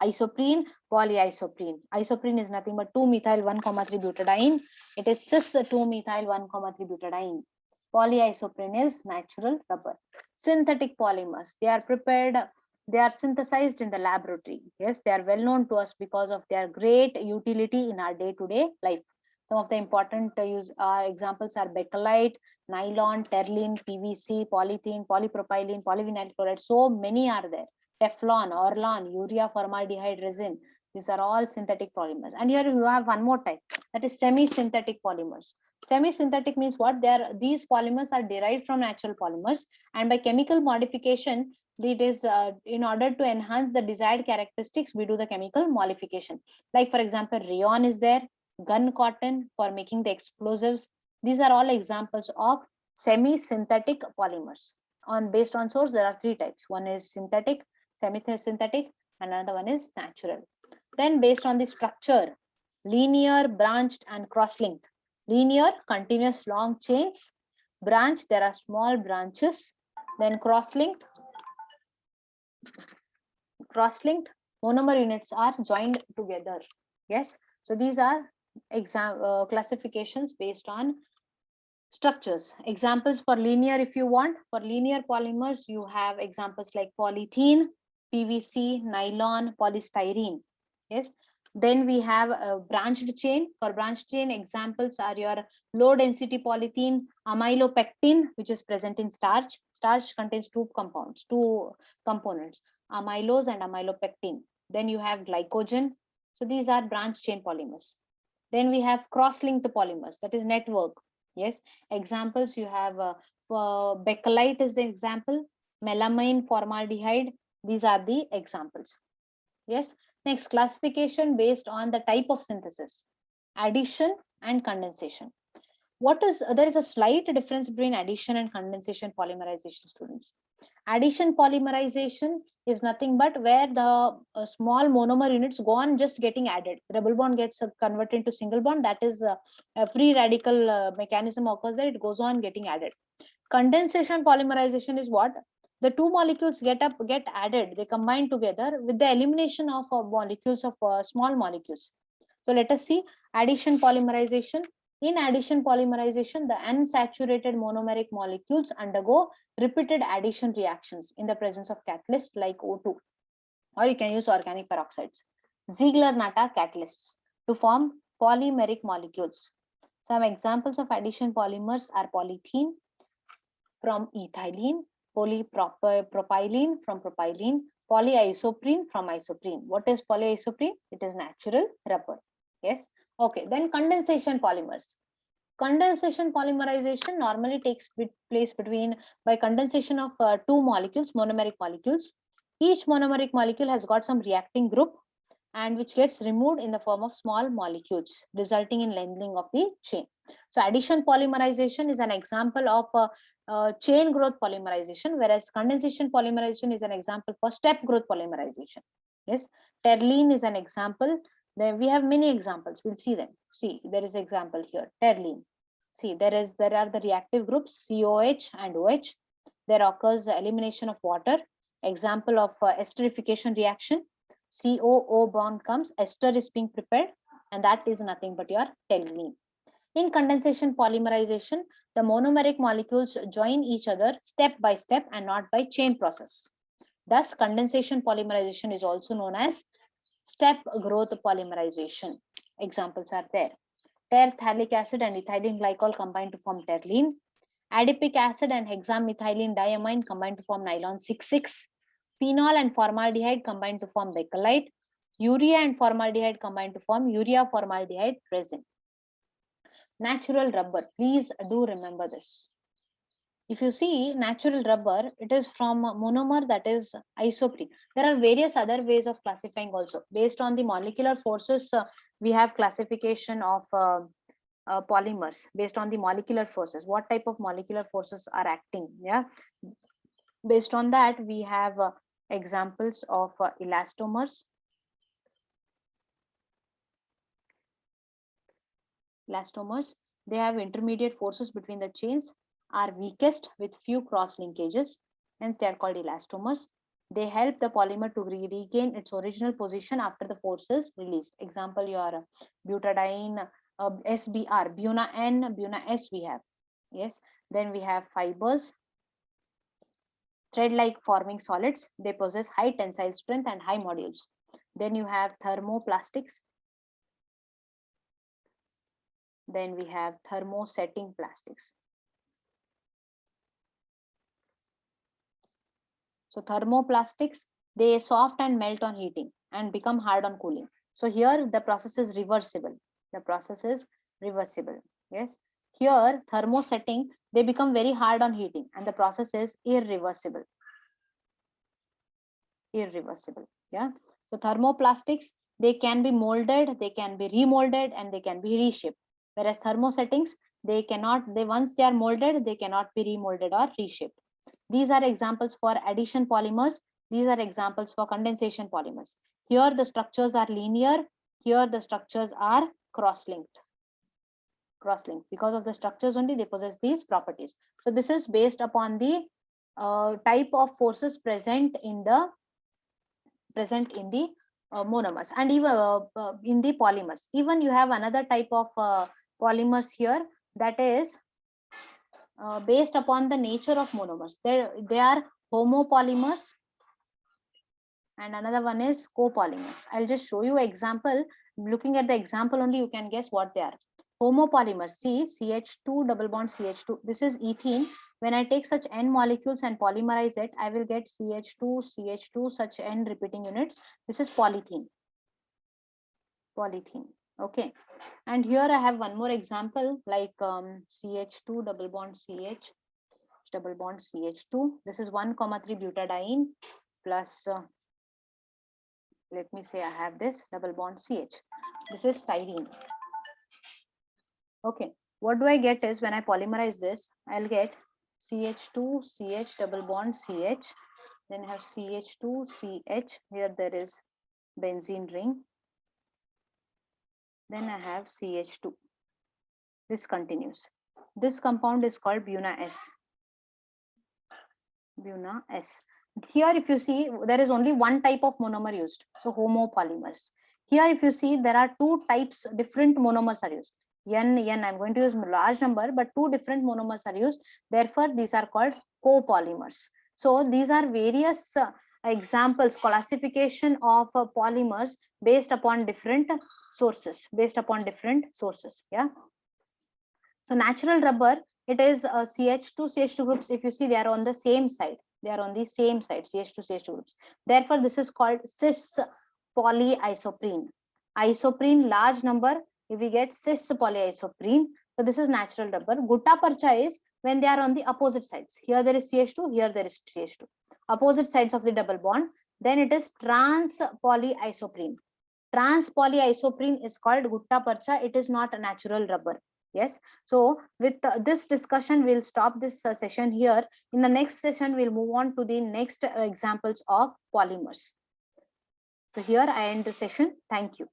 Speaker 1: Isoprene, polyisoprene. Isoprene is nothing but 2-methyl 1,3 butadiene. It is cis 2-methyl 1,3 butadiene. Polyisoprene is natural rubber. Synthetic polymers, they are prepared, they are synthesized in the laboratory. Yes, they are well known to us because of their great utility in our day-to-day life. Some of the important examples are bakelite, nylon, terling, PVC, polythene, polypropylene, polyvinyl chloride. So many are there. Teflon, Orlon, urea formaldehyde resin. These are all synthetic polymers. And here you have one more type, that is semi-synthetic polymers. Semi-synthetic means what? These polymers are derived from natural polymers, and by chemical modification, it is in order to enhance the desired characteristics, we do the chemical modification. Like for example, rayon is there, gun cotton for making the explosives. These are all examples of semi-synthetic polymers. Based on source, there are three types. One is synthetic, semi-synthetic, and another one is natural. Then based on the structure, linear, branched, and cross-linked. Linear, continuous long chains. Branch, there are small branches. Then cross-linked, monomer units are joined together. Yes, so these are classifications based on structures. Examples for linear, if you want, for linear polymers, you have examples like polythene, PVC, nylon, polystyrene. Yes. Then we have a branched chain. For branched chain, examples are your low density polythene, amylopectin, which is present in starch. Starch contains two components, amylose and amylopectin. Then you have glycogen. So these are branched chain polymers. Then we have cross-linked polymers, that is network. Yes, examples you have for bakelite is the example, melamine, formaldehyde. These are the examples. Yes. Next, classification based on the type of synthesis: addition and condensation. There is a slight difference between addition and condensation polymerization, students. Addition polymerization is nothing but where the small monomer units go on just getting added. Double bond gets converted into single bond. That is a free radical mechanism occurs there. It goes on getting added. Condensation polymerization is what? The two molecules get added. They combine together with the elimination of molecules of small molecules. So let us see addition polymerization. In addition polymerization, the unsaturated monomeric molecules undergo repeated addition reactions in the presence of catalysts like O2, or you can use organic peroxides, Ziegler-Natta catalysts, to form polymeric molecules. Some examples of addition polymers are polythene from ethylene, polypropylene from propylene, polyisoprene from isoprene. What is polyisoprene? It is natural rubber. Yes. Okay. Then condensation polymers. Condensation polymerization normally takes place by condensation of two molecules, monomeric molecules. Each monomeric molecule has got some reacting group, and which gets removed in the form of small molecules, resulting in lengthening of the chain. So addition polymerization is an example of chain growth polymerization, whereas condensation polymerization is an example for step growth polymerization. Yes, terline is an example. Then we have many examples. We'll see them. See, there is example here, terline. See, there are the reactive groups COH and OH. There occurs the elimination of water. Example of esterification reaction. COO bond comes, ester is being prepared, and that is nothing but your terline. In condensation polymerization, the monomeric molecules join each other step by step and not by chain process. Thus, condensation polymerization is also known as step growth polymerization. Examples are there. Terphthalic acid and ethylene glycol combine to form terylene. Adipic acid and hexamethylene diamine combine to form nylon 6,6. Phenol and formaldehyde combine to form bakelite. Urea and formaldehyde combine to form urea formaldehyde resin. Natural rubber, please do remember this. If you see natural rubber, it is from a monomer that is isoprene. There are various other ways of classifying also. Based on the molecular forces, we have classification of polymers based on the molecular forces. What type of molecular forces are acting? Yeah. Based on that, we have examples of elastomers. Elastomers, they have intermediate forces between the chains, are weakest with few cross linkages, and they are called elastomers. They help the polymer to regain its original position after the force is released. Example, your butadiene, SBR, Buna N, Buna S we have. Yes. Then we have fibers, thread-like forming solids. They possess high tensile strength and high modules. Then you have thermoplastics. Then we have thermosetting plastics. So thermoplastics, they soft and melt on heating and become hard on cooling. So here the process is reversible. The process is reversible. Yes. Here thermosetting, they become very hard on heating and the process is irreversible. Irreversible. Yeah. So thermoplastics, they can be molded, they can be remolded, and they can be reshaped. Whereas thermosettings, they cannot, once they are molded, they cannot be remolded or reshaped. These are examples for addition polymers. These are examples for condensation polymers. Here the structures are linear. Here the structures are cross-linked. Cross-linked. Because of the structures only, they possess these properties. So this is based upon the type of forces present in the monomers and even in the polymers. Even you have another type of polymers here, that is based upon the nature of monomers. They are homopolymers and another one is copolymers. I'll just show you an example. Looking at the example only, you can guess what they are. Homopolymers, see, CH2 double bond CH2. This is ethene. When I take such N molecules and polymerize it, I will get CH2, CH2, such N repeating units. This is polythene. Polythene. Okay. And here I have one more example, like CH2 double bond CH double bond CH2. This is 1,3 butadiene plus let me say I have this double bond CH. This is styrene. Okay, what do I get is when I polymerize this, I'll get CH2, CH double bond CH, then I have CH2, CH, here there is benzene ring, then I have CH2. This continues. This compound is called Buna S. Buna S. Here if you see, there is only one type of monomer used, so homopolymers. Here if you see, there are two types, different monomers are used. N, I'm going to use large number, but two different monomers are used. Therefore, these are called copolymers. So these are various examples, classification of polymers based upon different sources, Yeah. So natural rubber, it is CH2 groups. If you see, they are on the same side. They are on the same side, CH2 groups. Therefore, this is called cis polyisoprene. Isoprene, large number. If we get cis polyisoprene, so this is natural rubber. Gutta percha is when they are on the opposite sides. Here there is CH2, here there is CH2. Opposite sides of the double bond. Then it is trans polyisoprene. Trans polyisoprene is called gutta percha. It is not a natural rubber. Yes. So with this discussion, we'll stop this session here. In the next session, we'll move on to the next examples of polymers. So here I end the session. Thank you.